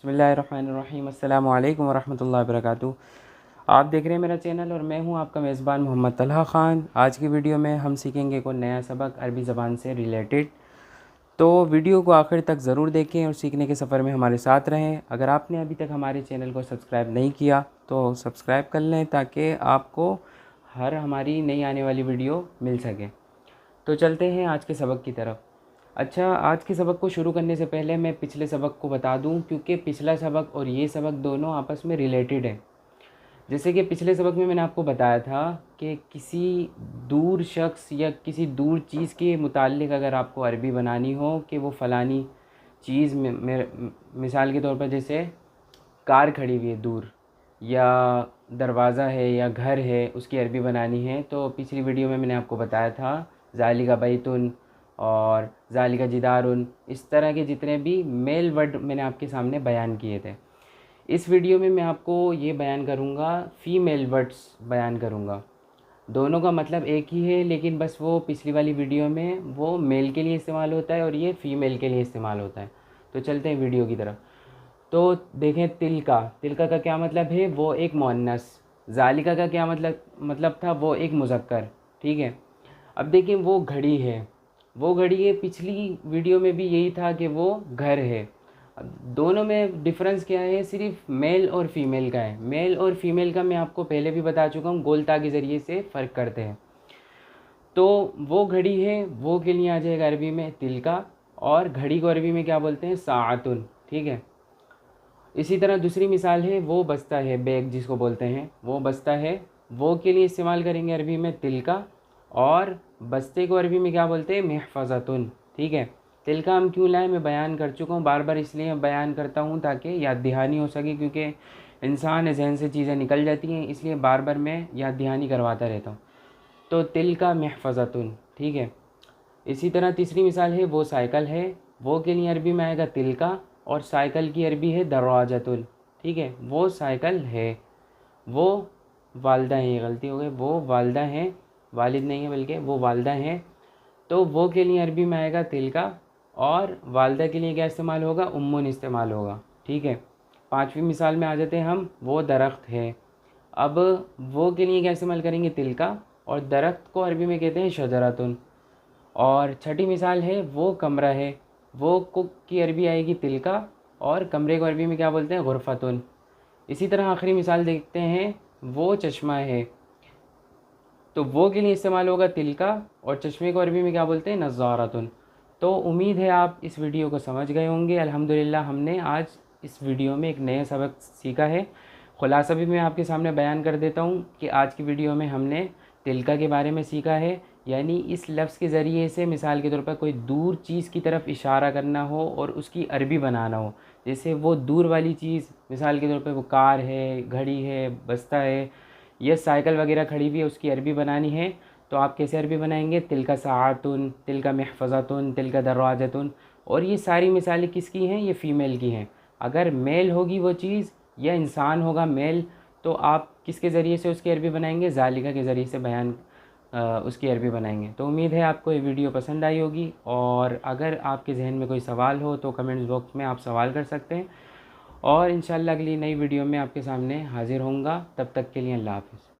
बिस्मिल्लाहिर्रहमानिर्रहीम अस्सलामु अलैकुम वरहमतुल्लाहि वबरकातुहू। आप देख रहे हैं मेरा चैनल और मैं हूं आपका मेज़बान मोहम्मद तलहा ख़ान। आज की वीडियो में हम सीखेंगे कोई नया सबक अरबी ज़बान से रिलेटेड। तो वीडियो को आखिर तक ज़रूर देखें और सीखने के सफ़र में हमारे साथ रहें। अगर आपने अभी तक हमारे चैनल को सब्सक्राइब नहीं किया तो सब्सक्राइब कर लें ताकि आपको हर हमारी नई आने वाली वीडियो मिल सके। तो चलते हैं आज के सबक की तरफ। अच्छा, आज के सबक को शुरू करने से पहले मैं पिछले सबक को बता दूं, क्योंकि पिछला सबक और ये सबक दोनों आपस में रिलेटेड है। जैसे कि पिछले सबक में मैंने आपको बताया था कि किसी दूर शख्स या किसी दूर चीज़ के मुताल्लिक़ अगर आपको अरबी बनानी हो कि वो फ़लानी चीज़ में मिसाल के तौर पर जैसे कार खड़ी हुई है दूर, या दरवाज़ा है या घर है, उसकी अरबी बनानी है। तो पिछली वीडियो में मैंने आपको बताया था ज़ालिका बैतुन और ज़ालिका जिदारुन, इस तरह के जितने भी मेल वर्ड मैंने आपके सामने बयान किए थे। इस वीडियो में मैं आपको ये बयान करूँगा, फ़ीमेल वर्ड्स बयान करूँगा। दोनों का मतलब एक ही है, लेकिन बस वो पिछली वाली वीडियो में वो मेल के लिए इस्तेमाल होता है और ये फ़ीमेल के लिए इस्तेमाल होता है। तो चलते हैं वीडियो की तरफ। तो देखें, तिलका का क्या मतलब है, वो एक मुअन्नस। ज़ालिका का क्या मतलब था, वो एक मुज़क्कर। ठीक है। अब देखिए, वो घड़ी है, पिछली वीडियो में भी यही था कि वो घर है। अब दोनों में डिफरेंस क्या है, सिर्फ मेल और फीमेल का है। मेल और फीमेल का मैं आपको पहले भी बता चुका हूँ, गोलता के ज़रिए से फ़र्क करते हैं। तो वो घड़ी है, वो के लिए आ जाएगा अरबी में तिलका, और घड़ी को अरबी में क्या बोलते हैं, साअतुन। ठीक है। इसी तरह दूसरी मिसाल है, वो बस्ता है, बैग जिसको बोलते हैं, वो बस्ता है, वो के लिए इस्तेमाल करेंगे अरबी में तिलका, और बस्ते को अरबी में क्या बोलते हैं, महफज़तुन। ठीक है। तिलका हम क्यों लाए मैं बयान कर चुका हूँ, बार बार इसलिए बयान करता हूँ ताकि याद दहानी हो सके, क्योंकि इंसान जहन से चीज़ें निकल जाती हैं, इसलिए बार बार मैं याद दहानी करवाता रहता हूँ। तो तिलका महफज़तुन। ठीक है। इसी तरह तीसरी मिसाल है, वो साइकिल है, वो के लिए अरबी में आएगा तिलका, और साइकिल की अरबी है दरवाजतुन। ठीक है। वो साइकिल है, वो वालदा हैं, गलती हो गई, वो वालदा हैं, वालिद नहीं है बल्कि वो वालदा हैं। तो वो के लिए अरबी में आएगा तिलका, और वालदा के लिए क्या इस्तेमाल होगा, उम्मुन इस्तेमाल होगा। ठीक है। पांचवी मिसाल में आ जाते हैं हम, वो दरख्त है। अब वो के लिए क्या इस्तेमाल करेंगे, तिलका, और दरख्त को अरबी में कहते हैं शजरतुन। और छठी मिसाल है, वो कमरा है, वो को की अरबी आएगी तिलका, और कमरे को अरबी में क्या बोलते हैं, गुरफतुन। इसी तरह आखिरी मिसाल देखते हैं, वो चश्मा है, तो वो के लिए इस्तेमाल होगा तिलका, और चश्मे को अरबी में क्या बोलते हैं, नज़ारतुन। तो उम्मीद है आप इस वीडियो को समझ गए होंगे। अल्हम्दुलिल्लाह हमने आज इस वीडियो में एक नया सबक सीखा है। ख़ुलासा भी मैं आपके सामने बयान कर देता हूँ कि आज की वीडियो में हमने तिलका के बारे में सीखा है, यानी इस लफ्ज़ के ज़रिए से मिसाल के तौर पर कोई दूर चीज़ की तरफ इशारा करना हो और उसकी अरबी बनाना हो। जैसे वो दूर वाली चीज़, मिसाल के तौर पर वो कार है, घड़ी है, बस्ता है, या साइकिल वगैरह खड़ी हुई है, उसकी अरबी बनानी है। तो आप कैसे अरबी बनाएंगे, तिलका साअतुन, तिलका महफज़तुन, तिलका दरवाजतुन। और ये सारी मिसालें किसकी हैं, ये फ़ीमेल की हैं। अगर मेल होगी वो चीज़, या इंसान होगा मेल, तो आप किसके ज़रिए से उसकी अरबी बनाएंगे, ज़ालिका के ज़रिए से उसकी अरबी बनाएंगे। तो उम्मीद है आपको ये वीडियो पसंद आई होगी, और अगर आपके जहन में कोई सवाल हो तो कमेंट्स बॉक्स में आप सवाल कर सकते हैं, और इंशाल्लाह अगली नई वीडियो में आपके सामने हाज़िर होऊंगा। तब तक के लिए अल्लाह हाफ़िज़।